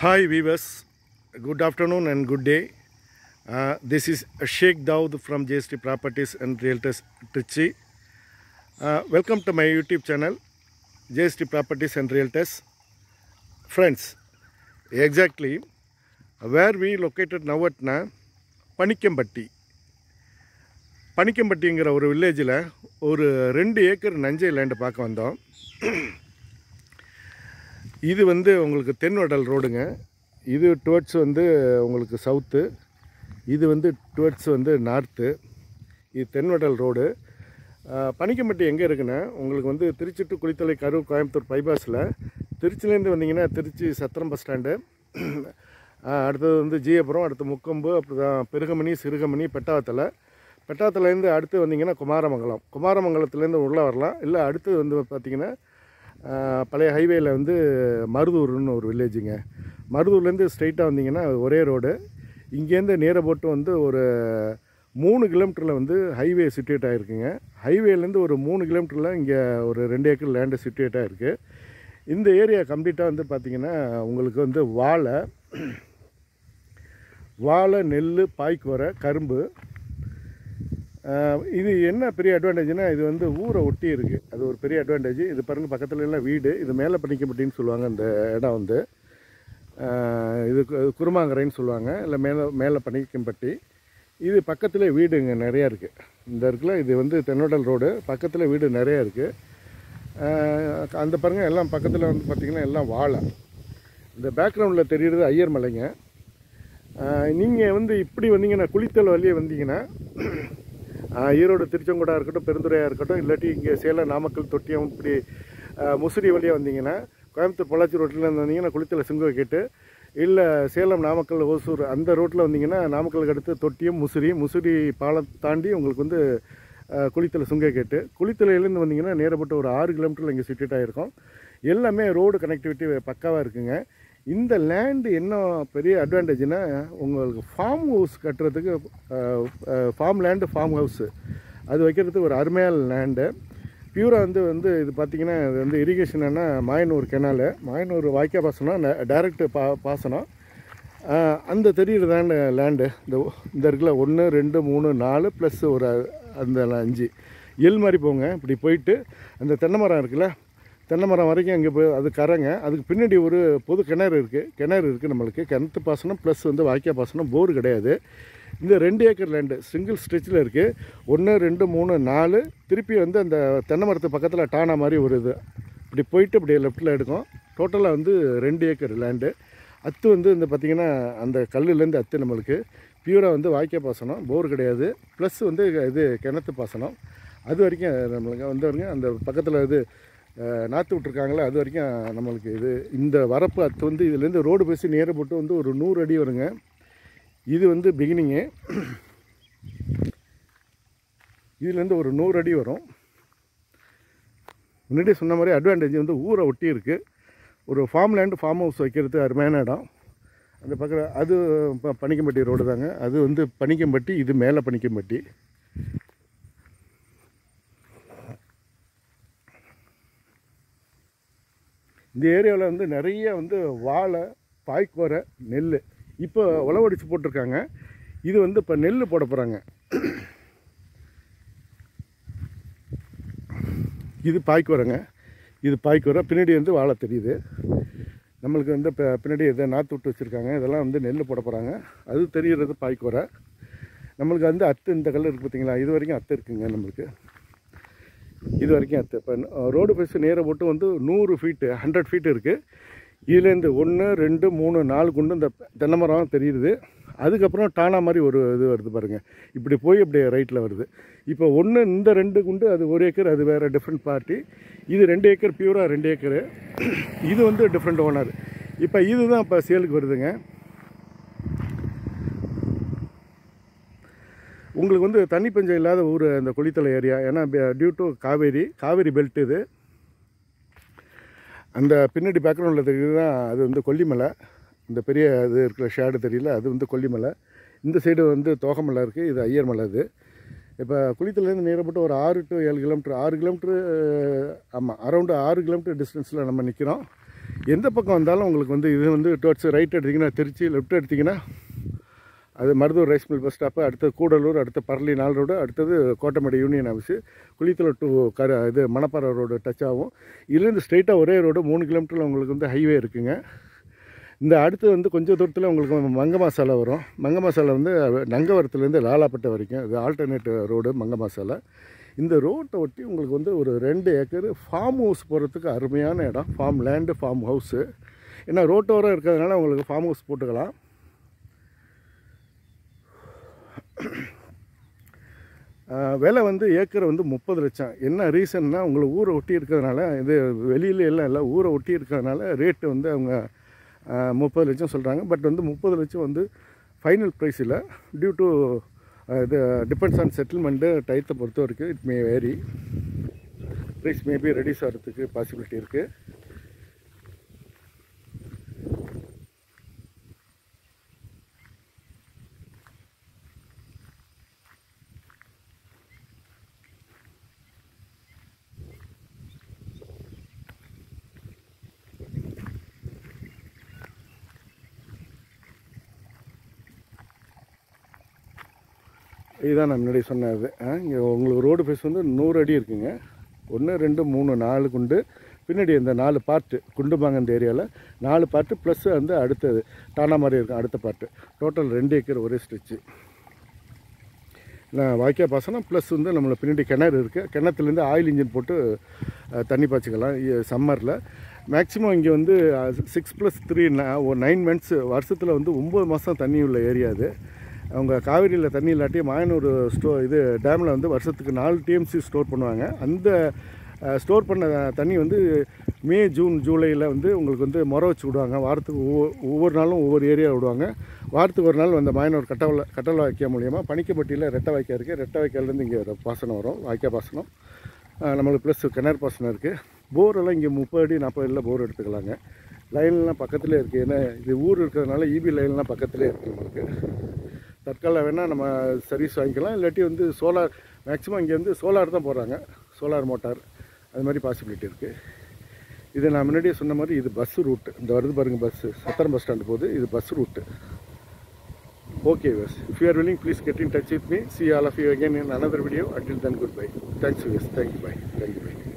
Hi viewers, good afternoon and good day. This is Sheikh Daud from JST Properties and Realtors Trichy. Welcome to my YouTube channel, JST Properties and Realtors. Friends, exactly where we located now at Panikambatti. பனிக்கம்பட்டிங்கிற ஒரு வில்லேஜில் ஒரு 2 acre நஞ்சை லேண்டை பார்க்க வந்தோம். இது வந்து உங்களுக்கு தென்வடல் ரோடுங்க. இது டுவர்ட்ஸ் வந்து உங்களுக்கு சவுத்து, இது வந்து டுவர்ட்ஸ் வந்து நார்த்து. இது தென்வடல் ரோடு. பனிக்கம்பட்டி எங்கே இருக்குன்னா உங்களுக்கு வந்து திருச்சி டு குளித்தலை கரூர் கோயம்புத்தூர் பைபாஸில், திருச்சிலேருந்து வந்தீங்கன்னா திருச்சி சத்திரம் பஸ் ஸ்டாண்டு, அடுத்தது வந்து ஜியபுரம், அடுத்து முக்கொம்பு, அப்புறம் பெருகமணி, சிறுகமணி, பெட்டாவத்திலேருந்து அடுத்து வந்தீங்கன்னா குமாரமங்கலத்துலேருந்து உள்ளே வரலாம். இல்லை அடுத்து வந்து பார்த்திங்கன்னா பழைய ஹைவேயில் வந்து மருதூர்னு ஒரு வில்லேஜுங்க. மருதூர்லேருந்து ஸ்ட்ரைட்டாக வந்தீங்கன்னா ஒரே ரோடு. இங்கேருந்து நேர போட்டு வந்து ஒரு 3 கிலோமீட்டரில் வந்து ஹைவே சிட்டுவேட் ஆகிருக்குங்க. ஹைவேலேருந்து ஒரு 3 கிலோமீட்டரில் இங்கே ஒரு 2 ஏக்கர் லேண்டு சிட்டுவேட் ஆகிருக்கு. இந்த ஏரியா கம்ப்ளீட்டாக வந்து பார்த்திங்கன்னா உங்களுக்கு வந்து வாழை, நெல், பாய்க்குவரை, கரும்பு. இது என்ன பெரிய அட்வான்டேஜ்னால் இது வந்து ஊரை ஒட்டி இருக்குது. அது ஒரு பெரிய அட்வான்டேஜ். இது பாருங்கள், பக்கத்துல எல்லாம் வீடு. இது மேலே பனிக்கம்பட்டின்னு சொல்லுவாங்க. இந்த இடம் வந்து இது குருமாங்கரைன்னு சொல்லுவாங்க, இல்லை மேலே பனிக்கம்பட்டி. இது பக்கத்தில் வீடுங்க நிறையா இருக்குது. இந்த இருக்குல்ல, இது வந்து தென்னோடல் ரோடு, பக்கத்தில் வீடு நிறையா இருக்குது. அந்த பாருங்கள், எல்லாம் பக்கத்தில் வந்து பார்த்திங்கன்னா எல்லாம் வாழை. இந்த பேக்ரவுண்டில் தெரிகிறது ஐயர் மலைங்க. நீங்கள் வந்து இப்படி வந்தீங்கன்னா குளித்தல் வழியே வந்தீங்கன்னா ஈரோடு திருச்செங்கோடாக இருக்கட்டும், பெருந்துறையாக இருக்கட்டும், இல்லாட்டி இங்கே சேலம், நாமக்கல், தொட்டியம், இப்படி முசிறி வழியாக வந்தீங்கன்னா கோயம்புத்தூர் பொள்ளாச்சி ரோட்டில் வந்தீங்கன்னா குளித்தலை சுங்கவக்கேட்டு, இல்லை சேலம், நாமக்கல், ஓசூர் அந்த ரோட்டில் வந்தீங்கன்னா நாமக்கலுக்கு அடுத்து தொட்டியம், முசிறி பாலம் தாண்டி உங்களுக்கு வந்து குளித்தலை சுங்கவக்கேட்டு. குளித்தலையிலேருந்து வந்தீங்கன்னா நேரப்பட்ட ஒரு 6 கிலோமீட்டரில் இங்கே சிட்டுவேட் ஆகிருக்கும். எல்லாமே ரோடு கனெக்டிவிட்டி பக்காவாக இருக்குங்க. இந்த லேண்டு என்ன பெரிய அட்வான்டேஜ்னால் உங்களுக்கு ஃபார்ம் ஹவுஸ் கட்டுறதுக்கு, ஃபார்ம் லேண்டு, ஃபார்ம் ஹவுஸு அது வைக்கிறதுக்கு ஒரு அருமையான லேண்டு. பியூராக வந்து இது பார்த்திங்கன்னா இது வந்து இரிகேஷன்னா மாயனூர் கெனாலு, மாயனூர் வாய்க்கா பாசனம், டைரக்ட் பாசனம். அந்த தெரியுறதான லேண்டு இந்த இருக்குல்ல, 1 2 3 4 ப்ளஸ் ஒரு அந்த 5 எல் மாதிரி போங்க. இப்படி போயிட்டு அந்த தென்னை மரம் இருக்குல்ல, தென்னை மரம் வரைக்கும் அங்கே போய் அது கரைங்க. அதுக்கு பின்னாடி ஒரு பொது கிணறு இருக்குது. நம்மளுக்கு கிணத்து பாசனம் ப்ளஸ் வந்து வாய்க்கா பாசனம், போர் கிடையாது. இந்த 2 ஏக்கர் லேண்டு சிங்கிள் ஸ்ட்ரெச்சில் இருக்குது. 1 2 3 4 திருப்பி வந்து அந்த தென்னை மரத்து பக்கத்தில் டானா மாதிரி ஒரு இது இப்படி போயிட்டு இப்படி லெஃப்ட்டில் எடுக்கும். டோட்டலாக வந்து 2 ஏக்கர் லேண்டு. அத்து வந்து இந்த பார்த்திங்கன்னா அந்த கல்லுலேருந்து அத்து நம்மளுக்கு பியூராக வந்து வாய்க்கா பாசனம், போர் கிடையாது. ப்ளஸ் வந்து இது கிணத்து பாசனம். அது வரைக்கும் நம்மளுக்கு வரைக்கும் அந்த பக்கத்தில் இது நாற்று விட்ருக்காங்களே, அது வரைக்கும் நம்மளுக்கு இது இந்த வரப்பு அத்து வந்து இதுலேருந்து ரோடு பேசி நேர போட்டு வந்து ஒரு 100 அடி வருங்க. இது வந்து பிகினிங்கு. இதுலேருந்து ஒரு 100 அடி வரும். முன்னாடி சொன்ன மாதிரி அட்வான்டேஜ் வந்து ஊரை ஒட்டி இருக்குது. ஒரு ஃபார்ம் லேண்டு, ஃபார்ம் ஹவுஸ் வைக்கிறது அருமையான இடம். அந்த பக்கம் அது பனிக்கம்பட்டி ரோடு தாங்க. அது வந்து பனிக்கம்பட்டி, இது மேலே பனிக்கம்பட்டி. இந்த ஏரியாவில் வந்து நிறைய வந்து வாழை, பாய்க்கோரை, நெல் இப்போ உழவடிச்சு போட்டிருக்காங்க. இது வந்து இப்போ நெல் போட போகிறாங்க. இது பாய்க்கோரைங்க. இது பாய்க்கோரை. பின்னாடி வந்து வாழை தெரியுது நம்மளுக்கு. வந்து இப்போ பின்னாடி இதை நாற்று விட்டு வச்சுருக்காங்க. இதெல்லாம் வந்து நெல் போட போகிறாங்க. அது தெரிகிறது பாய்க்கோரை. நம்மளுக்கு வந்து அத்து இந்த கல் இருக்குது பார்த்தீங்களா, இது வரைக்கும் அத்து இருக்குங்க நம்மளுக்கு. இது வரைக்கும் அத்து. இப்போ ரோடு பேசி நேர போட்டு வந்து 100 ஃபீட்டு 100 ஃபீட்டு இருக்குது. இதுலேருந்து 1 2 3 4 குண்டு இந்த தென்னை மரம் தெரியுது. அதுக்கப்புறம் டானா மாதிரி ஒரு இது வருது பாருங்கள். இப்படி போய் இப்படி ரைட்டில் வருது. இப்போ இந்த 2 குண்டு அது 1 ஏக்கர், அது வேறு டிஃப்ரெண்ட் பார்ட்டி. இது 2 ஏக்கர் பியூராக 2 ஏக்கரு. இது வந்து டிஃப்ரெண்ட் ஓனர். இப்போ இதுதான் இப்போ சேலுக்கு வருதுங்க. உங்களுக்கு வந்து தண்ணி பஞ்சம் இல்லாத ஊர் அந்த குளித்தலை ஏரியா. ஏன்னா டியூ டு காவேரி பெல்ட். இது அந்த பின்னாடி பேக்ரவுண்டில் தெரியுது தான் அது வந்து கொல்லிமலை. இந்த பெரிய இது இருக்கிற ஷேடு தெரியல, அது வந்து கொல்லிமலை. இந்த சைடு வந்து தோகமலை இருக்குது, இது ஐயர் மலை. இது இப்போ குளித்தலேருந்து நேரப்பட்டு ஒரு 6 to 7 கிலோமீட்டர், 6 கிலோமீட்டரு, ஆமாம் அரௌண்டு 6 கிலோமீட்டர் டிஸ்டன்ஸில் நம்ம நிற்கிறோம். எந்த பக்கம் வந்தாலும் உங்களுக்கு வந்து இது வந்து டுவர்ட்ஸ் ரைட் எடுத்திங்கன்னா திருச்சி, லெஃப்ட் எடுத்திங்கன்னா அது Maruthur rice mill bus stop, அடுத்தது கூடலூர், அடுத்து பரளி 4 ரோடு, அடுத்தது Kottamedu union office, Kulithalai to இது மணப்பாறை ரோடு டச் ஆகும். இதுலேருந்து ஸ்ட்ரைட்டாக ஒரே ரோடு 3 கிலோமீட்டரில் உங்களுக்கு வந்து ஹைவே இருக்குங்க. இந்த அடுத்து வந்து கொஞ்சம் தூரத்தில் உங்களுக்கு மங்கம்மா சாலை வரும். மங்கம்மா சாலை வந்து நங்கவரத்துலேருந்து லாலாப்பட்டை வரைக்கும் இது ஆல்டர்னேட் ரோடு மங்கம்மா சாலை. இந்த ரோட்டை ஒட்டி உங்களுக்கு வந்து ஒரு 2 ஏக்கர் ஃபார்ம் ஹவுஸ் போகிறதுக்கு அருமையான இடம். Form land, form house. ஏன்னா ரோட்டோரம் இருக்கிறதுனால உங்களுக்கு ஃபார்ம் ஹவுஸ் போட்டுக்கலாம். விலை வந்து ஏக்கரை வந்து 30 லட்சம். என்ன ரீசன்னா உங்களுக்கு ஊரை ஒட்டி இருக்கிறதுனால, இது வெளியில எல்லாம் இல்லை, ஊரை ஒட்டி இருக்கிறதுனால ரேட்டு வந்து அவங்க 30 லட்சம் சொல்கிறாங்க. பட் வந்து 30 லட்சம் வந்து ஃபைனல் ப்ரைஸ் இல்லை. டியூ டு இது டிபெண்ட்ஸ் ஆன் செட்டில்மெண்ட்டு டயத்தை பொறுத்த வரைக்கும் it may vary. Price maybe reduce ஆகிறதுக்கு பாசிபிலிட்டி இருக்குது. இதுதான் நான் முன்னாடி சொன்னது. இங்கே உங்களுக்கு ரோடு ஃபேஸ் வந்து 100 அடி இருக்குங்க. 1 2 3 4 குண்டு, பின்னாடி இந்த 4 பார்ட்டு குண்டுபாங்க இந்த ஏரியாவில் 4 பார்ட்டு ப்ளஸ் வந்து அடுத்தது டானா மாதிரி இருக்கும் அடுத்த பார்ட்டு. டோட்டல் 2 ஏக்கர் ஒரே ஸ்ட்ரெச்சு. நான் வாய்க்கால் பாசனம் ப்ளஸ் வந்து நம்மளை பின்னாடி கிணறு இருக்குது. கிணத்துலேருந்து ஆயில் இன்ஜின் போட்டு தண்ணி பாய்ச்சிக்கலாம் சம்மரில். மேக்ஸிமம் இங்கே வந்து 6+3 9 மந்த்ஸ் வருஷத்தில் வந்து 9 மாதம் தண்ணி உள்ள ஏரியா அது. அவங்க காவிரியில் தண்ணி இல்லாட்டி மாயனூர் இது டேமில் வந்து வருஷத்துக்கு 4 TMC ஸ்டோர் பண்ணுவாங்க. அந்த ஸ்டோர் பண்ண தண்ணி வந்து மே, ஜூன், ஜூலையில் வந்து உங்களுக்கு வந்து முறை வச்சு விடுவாங்க. வாரத்துக்கு ஒவ்வொரு நாளும் ஒவ்வொரு ஏரியா விடுவாங்க. வாரத்துக்கு ஒரு நாள் அந்த மாயனூர் கட்டளை வாய்க்கால் மூலியமாக பணிக்கப்பட்டியில் ரெட்டை வாய்க்கால் இருக்குது. ரெட்டை வாய்க்கால்லேருந்து இங்கே பாசனம் வரும், வாய்க்கால் பாசனம். நம்மளுக்கு ப்ளஸ் கிணறு பாசனம் இருக்குது. போரெல்லாம் இங்கே 30 அடி 40 அடியில் போர் எடுத்துக்கலாங்க. லைன்லாம் பக்கத்துலேயே இருக்குது. ஏன்னா இது ஊர் இருக்கிறதுனால EB லைன்லாம் பக்கத்துலேயே இருக்குது. நம்மளுக்கு தற்காலம் வேணால் நம்ம சர்வீஸ் வாங்கிக்கலாம். இல்லாட்டி வந்து சோலார், மேக்ஸிமம் இங்கே வந்து சோலார் தான் போடுறாங்க, சோலார் மோட்டார், அது மாதிரி பாசிபிலிட்டி இருக்குது. இது நான் முன்னாடியே சொன்ன மாதிரி இது பஸ் ரூட்டு. இந்த வருது பாருங்கள், பஸ்ஸு சத்திரம் பஸ் ஸ்டாண்டு போகுது. இது bus route. Okay viewers, if you are willing, please get in touch with me. See all of you again in another video. Until then, goodbye. Thanks viewers. Thank you. Bye.